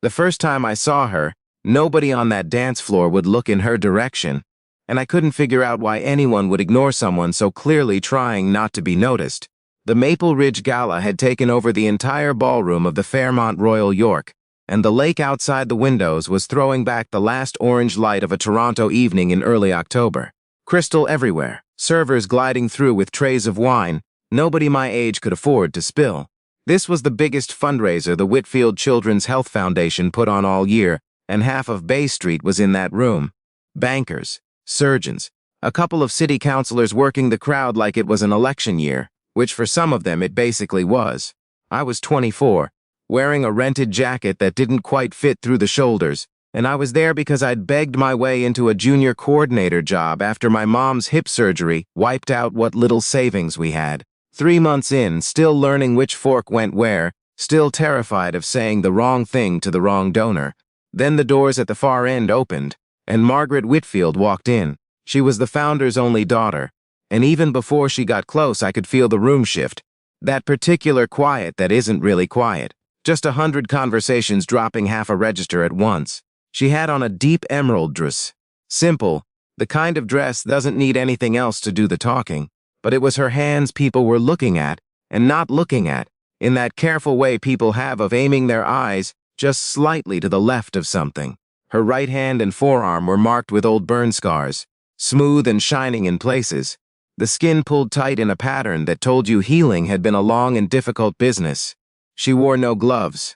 The first time I saw her, nobody on that dance floor would look in her direction, and I couldn't figure out why anyone would ignore someone so clearly trying not to be noticed. The Maple Ridge Gala had taken over the entire ballroom of the Fairmont Royal York, and the lake outside the windows was throwing back the last orange light of a Toronto evening in early October. Crystal everywhere, servers gliding through with trays of wine nobody my age could afford to spill. This was the biggest fundraiser the Whitfield Children's Health Foundation put on all year, and half of Bay Street was in that room. Bankers, surgeons, a couple of city councilors working the crowd like it was an election year, which for some of them it basically was. I was 24, wearing a rented jacket that didn't quite fit through the shoulders, and I was there because I'd begged my way into a junior coordinator job after my mom's hip surgery wiped out what little savings we had. 3 months in, still learning which fork went where, still terrified of saying the wrong thing to the wrong donor. Then the doors at the far end opened, and Margaret Whitfield walked in. She was the founder's only daughter, and even before she got close I could feel the room shift. That particular quiet that isn't really quiet. Just 100 conversations dropping half a register at once. She had on a deep emerald dress. Simple, the kind of dress doesn't need anything else to do the talking. But it was her hands people were looking at, and not looking at, in that careful way people have of aiming their eyes just slightly to the left of something. Her right hand and forearm were marked with old burn scars, smooth and shining in places. The skin pulled tight in a pattern that told you healing had been a long and difficult business. She wore no gloves.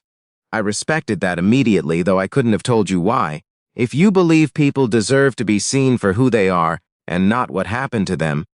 I respected that immediately, though I couldn't have told you why. If you believe people deserve to be seen for who they are, and not what happened to them,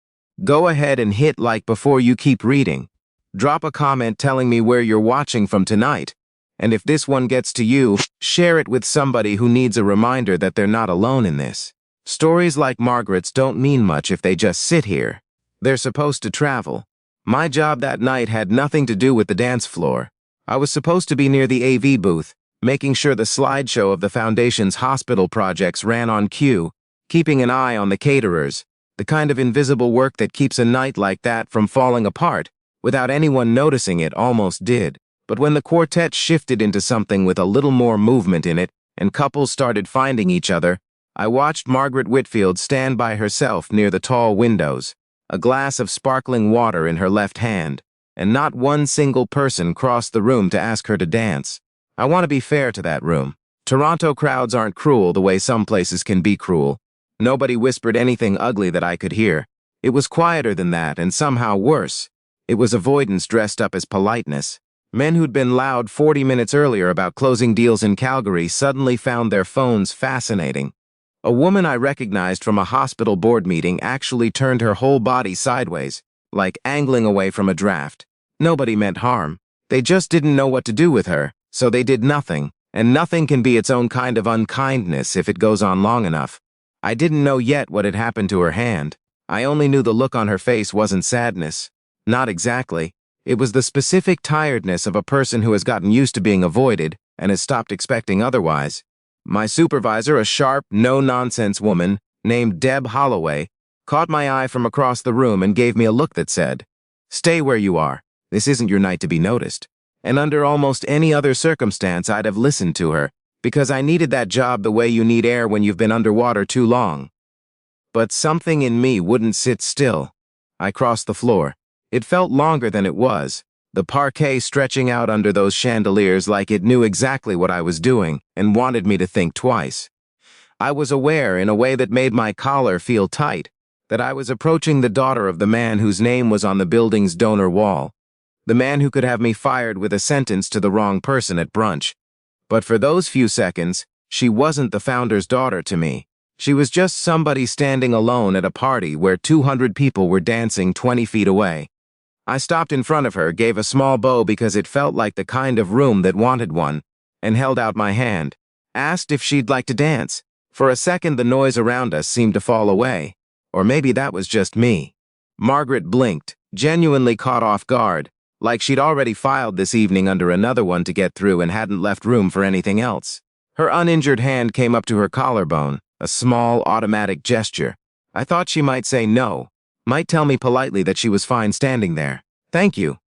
go ahead and hit like before you keep reading. Drop a comment telling me where you're watching from tonight. And if this one gets to you, share it with somebody who needs a reminder that they're not alone in this. Stories like Margaret's don't mean much if they just sit here. They're supposed to travel. My job that night had nothing to do with the dance floor. I was supposed to be near the AV booth, making sure the slideshow of the Foundation's hospital projects ran on cue, keeping an eye on the caterers, the kind of invisible work that keeps a night like that from falling apart without anyone noticing it almost did. But when the quartet shifted into something with a little more movement in it and couples started finding each other, I watched Margaret Whitfield stand by herself near the tall windows, a glass of sparkling water in her left hand, and not one single person crossed the room to ask her to dance. I want to be fair to that room. Toronto crowds aren't cruel the way some places can be cruel. Nobody whispered anything ugly that I could hear. It was quieter than that, and somehow worse. It was avoidance dressed up as politeness. Men who'd been loud 40 minutes earlier about closing deals in Calgary suddenly found their phones fascinating. A woman I recognized from a hospital board meeting actually turned her whole body sideways, like angling away from a draft. Nobody meant harm. They just didn't know what to do with her, so they did nothing, and nothing can be its own kind of unkindness if it goes on long enough. I didn't know yet what had happened to her hand. I only knew the look on her face wasn't sadness. Not exactly. It was the specific tiredness of a person who has gotten used to being avoided and has stopped expecting otherwise. My supervisor, a sharp, no-nonsense woman named Deb Holloway, caught my eye from across the room and gave me a look that said, "Stay where you are. This isn't your night to be noticed." And under almost any other circumstance I'd have listened to her, because I needed that job the way you need air when you've been underwater too long. But something in me wouldn't sit still. I crossed the floor. It felt longer than it was, the parquet stretching out under those chandeliers like it knew exactly what I was doing and wanted me to think twice. I was aware, in a way that made my collar feel tight, that I was approaching the daughter of the man whose name was on the building's donor wall, the man who could have me fired with a sentence to the wrong person at brunch. But for those few seconds, she wasn't the founder's daughter to me. She was just somebody standing alone at a party where 200 people were dancing 20 feet away. I stopped in front of her, gave a small bow because it felt like the kind of room that wanted one, and held out my hand. Asked if she'd like to dance. For a second, the noise around us seemed to fall away. Or maybe that was just me. Margaret blinked, genuinely caught off guard, like she'd already filed this evening under another one to get through and hadn't left room for anything else. Her uninjured hand came up to her collarbone, a small, automatic gesture. I thought she might say no, might tell me politely that she was fine standing there. Thank you.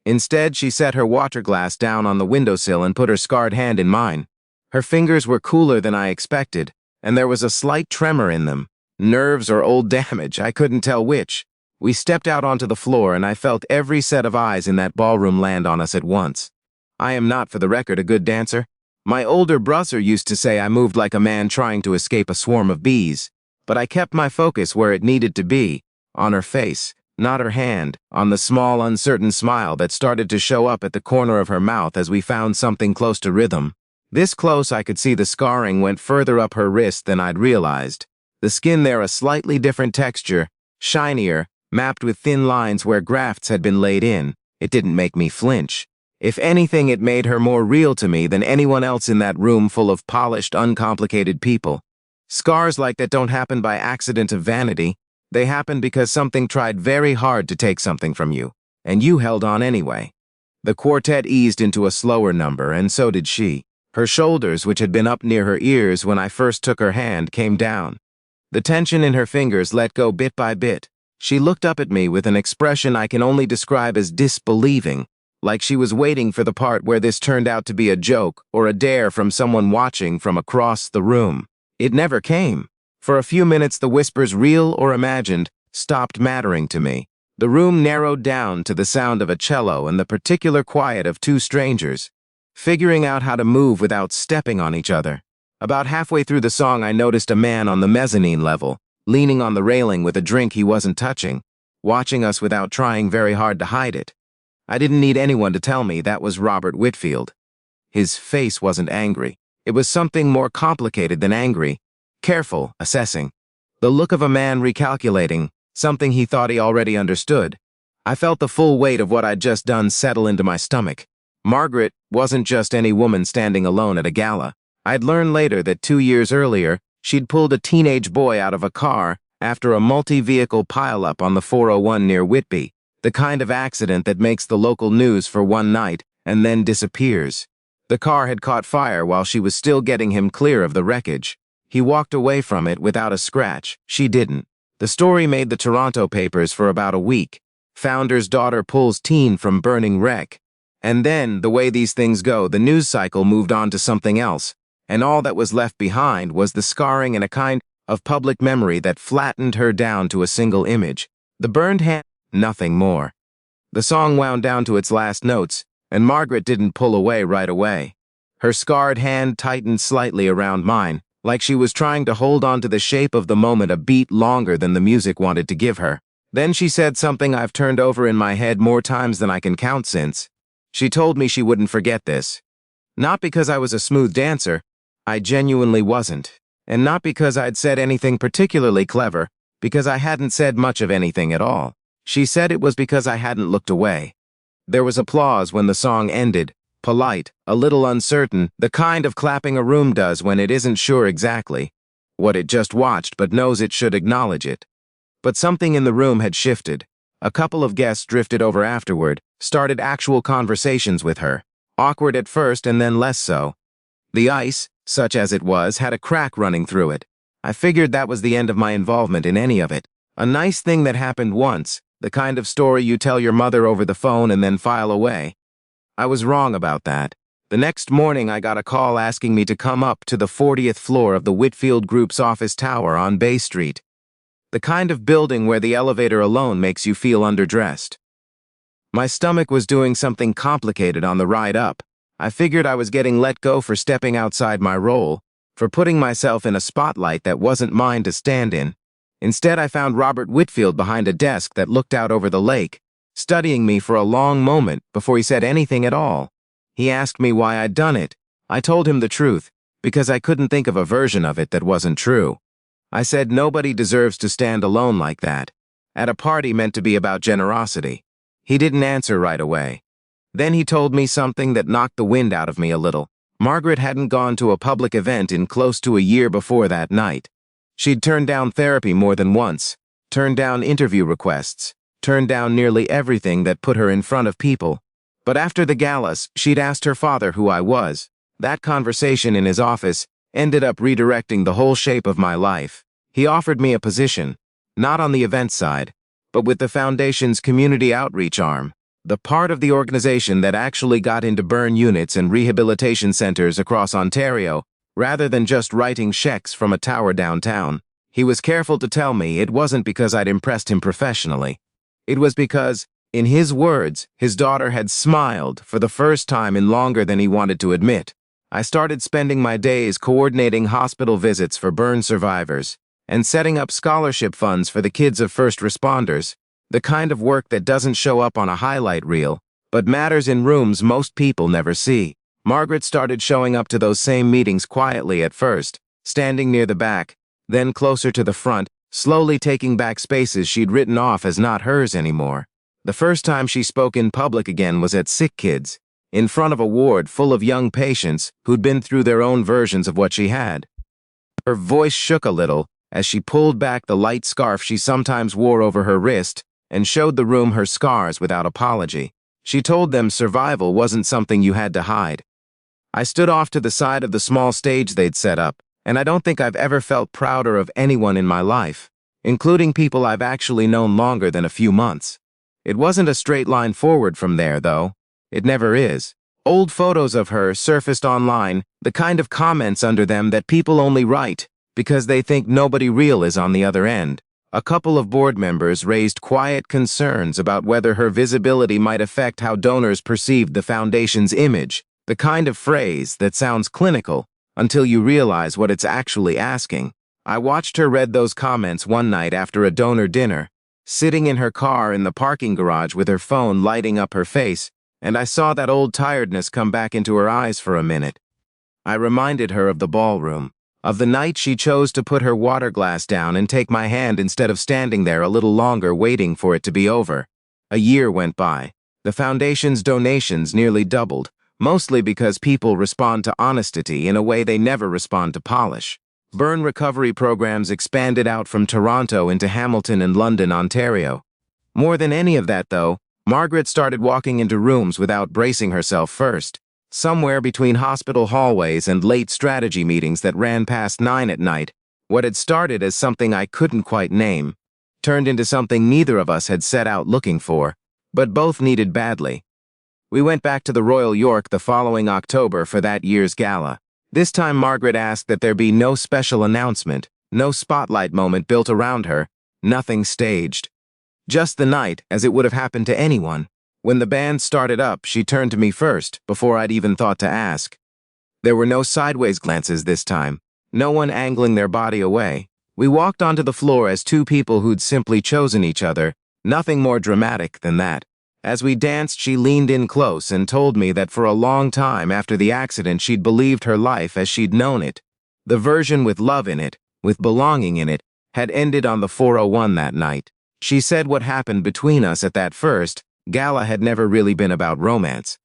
Instead, she set her water glass down on the windowsill and put her scarred hand in mine. Her fingers were cooler than I expected, and there was a slight tremor in them. Nerves or old damage, I couldn't tell which. We stepped out onto the floor, and I felt every set of eyes in that ballroom land on us at once. I am not, for the record, a good dancer. My older brother used to say I moved like a man trying to escape a swarm of bees, but I kept my focus where it needed to be, on her face, not her hand, on the small, uncertain smile that started to show up at the corner of her mouth as we found something close to rhythm. This close, I could see the scarring went further up her wrist than I'd realized. The skin there a slightly different texture, shinier, mapped with thin lines where grafts had been laid in. It didn't make me flinch. If anything, it made her more real to me than anyone else in that room full of polished, uncomplicated people. Scars like that don't happen by accident of vanity. They happen because something tried very hard to take something from you, and you held on anyway. The quartet eased into a slower number, and so did she. Her shoulders, which had been up near her ears when I first took her hand, came down. The tension in her fingers let go bit by bit. She looked up at me with an expression I can only describe as disbelieving, like she was waiting for the part where this turned out to be a joke or a dare from someone watching from across the room. It never came. For a few minutes, the whispers, real or imagined, stopped mattering to me. The room narrowed down to the sound of a cello and the particular quiet of two strangers, figuring out how to move without stepping on each other. About halfway through the song, I noticed a man on the mezzanine level, leaning on the railing with a drink he wasn't touching, watching us without trying very hard to hide it. I didn't need anyone to tell me that was Robert Whitfield. His face wasn't angry. It was something more complicated than angry, careful, assessing. The look of a man recalculating, something he thought he already understood. I felt the full weight of what I'd just done settle into my stomach. Margaret wasn't just any woman standing alone at a gala. I'd learned later that 2 years earlier, she'd pulled a teenage boy out of a car after a multi-vehicle pileup on the 401 near Whitby, the kind of accident that makes the local news for one night and then disappears. The car had caught fire while she was still getting him clear of the wreckage. He walked away from it without a scratch. She didn't. The story made the Toronto papers for about a week. Founder's daughter pulls teen from burning wreck. And then, the way these things go, the news cycle moved on to something else, and all that was left behind was the scarring and a kind of public memory that flattened her down to a single image. The burned hand, nothing more. The song wound down to its last notes, and Margaret didn't pull away right away. Her scarred hand tightened slightly around mine, like she was trying to hold on to the shape of the moment a beat longer than the music wanted to give her. Then she said something I've turned over in my head more times than I can count since. She told me she wouldn't forget this. Not because I was a smooth dancer, I genuinely wasn't. And not because I'd said anything particularly clever, because I hadn't said much of anything at all. She said it was because I hadn't looked away. There was applause when the song ended, polite, a little uncertain, the kind of clapping a room does when it isn't sure exactly what it just watched but knows it should acknowledge it. But something in the room had shifted. A couple of guests drifted over afterward, started actual conversations with her. Awkward at first and then less so. The ice, such as it was, had a crack running through it. I figured that was the end of my involvement in any of it. A nice thing that happened once, the kind of story you tell your mother over the phone and then file away. I was wrong about that. The next morning I got a call asking me to come up to the 40th floor of the Whitfield Group's office tower on Bay Street. The kind of building where the elevator alone makes you feel underdressed. My stomach was doing something complicated on the ride up. I figured I was getting let go for stepping outside my role, for putting myself in a spotlight that wasn't mine to stand in. Instead, I found Robert Whitfield behind a desk that looked out over the lake, studying me for a long moment before he said anything at all. He asked me why I'd done it. I told him the truth, because I couldn't think of a version of it that wasn't true. I said nobody deserves to stand alone like that, at a party meant to be about generosity. He didn't answer right away. Then he told me something that knocked the wind out of me a little. Margaret hadn't gone to a public event in close to a year before that night. She'd turned down therapy more than once, turned down interview requests, turned down nearly everything that put her in front of people. But after the galas, she'd asked her father who I was. That conversation in his office ended up redirecting the whole shape of my life. He offered me a position, not on the event side, but with the foundation's community outreach arm. the part of the organization that actually got into burn units and rehabilitation centers across Ontario, rather than just writing checks from a tower downtown. He was careful to tell me it wasn't because I'd impressed him professionally. It was because, in his words, his daughter had smiled for the first time in longer than he wanted to admit. I started spending my days coordinating hospital visits for burn survivors and setting up scholarship funds for the kids of first responders, the kind of work that doesn't show up on a highlight reel, but matters in rooms most people never see. Margaret started showing up to those same meetings quietly at first, standing near the back, then closer to the front, slowly taking back spaces she'd written off as not hers anymore. The first time she spoke in public again was at Sick Kids, in front of a ward full of young patients who'd been through their own versions of what she had. Her voice shook a little as she pulled back the light scarf she sometimes wore over her wrist and showed the room her scars without apology. She told them survival wasn't something you had to hide. I stood off to the side of the small stage they'd set up, and I don't think I've ever felt prouder of anyone in my life, including people I've actually known longer than a few months. It wasn't a straight line forward from there, though. It never is. Old photos of her surfaced online, the kind of comments under them that people only write because they think nobody real is on the other end. A couple of board members raised quiet concerns about whether her visibility might affect how donors perceived the foundation's image, the kind of phrase that sounds clinical until you realize what it's actually asking. I watched her read those comments one night after a donor dinner, sitting in her car in the parking garage with her phone lighting up her face, and I saw that old tiredness come back into her eyes for a minute. I reminded her of the ballroom, of the night she chose to put her water glass down and take my hand instead of standing there a little longer waiting for it to be over. A year went by. The foundation's donations nearly doubled, mostly because people respond to honesty in a way they never respond to polish. Burn recovery programs expanded out from Toronto into Hamilton and London, Ontario. More than any of that, though, Margaret started walking into rooms without bracing herself first. Somewhere between hospital hallways and late strategy meetings that ran past 9 at night, what had started as something I couldn't quite name turned into something neither of us had set out looking for, but both needed badly. We went back to the Royal York the following October for that year's gala. This time Margaret asked that there be no special announcement, no spotlight moment built around her, nothing staged. Just the night, as it would have happened to anyone. When the band started up, she turned to me first, before I'd even thought to ask. There were no sideways glances this time, no one angling their body away. We walked onto the floor as two people who'd simply chosen each other, nothing more dramatic than that. As we danced, she leaned in close and told me that for a long time after the accident she'd believed her life as she'd known it, the version with love in it, with belonging in it, had ended on the 401 that night. She said what happened between us at that first gala had never really been about romance.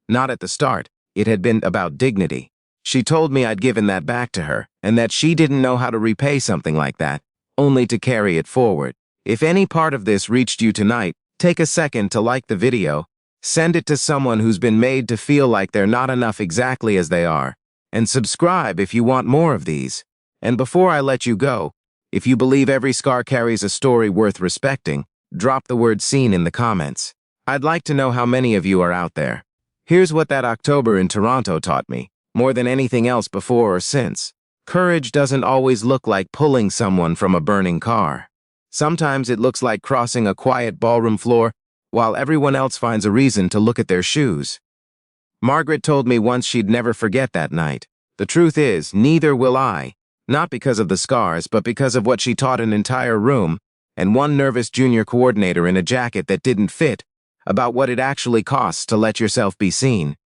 Not at the start, it had been about dignity. She told me I'd given that back to her, and that she didn't know how to repay something like that, only to carry it forward. If any part of this reached you tonight, take a second to like the video, send it to someone who's been made to feel like they're not enough exactly as they are, and subscribe if you want more of these. And before I let you go, if you believe every scar carries a story worth respecting, drop the word "seen" in the comments. I'd like to know how many of you are out there. Here's what that October in Toronto taught me, more than anything else before or since. Courage doesn't always look like pulling someone from a burning car. Sometimes it looks like crossing a quiet ballroom floor while everyone else finds a reason to look at their shoes. Margaret told me once she'd never forget that night. The truth is, neither will I. Not because of the scars, but because of what she taught an entire room, and one nervous junior coordinator in a jacket that didn't fit, about what it actually costs to let yourself be seen.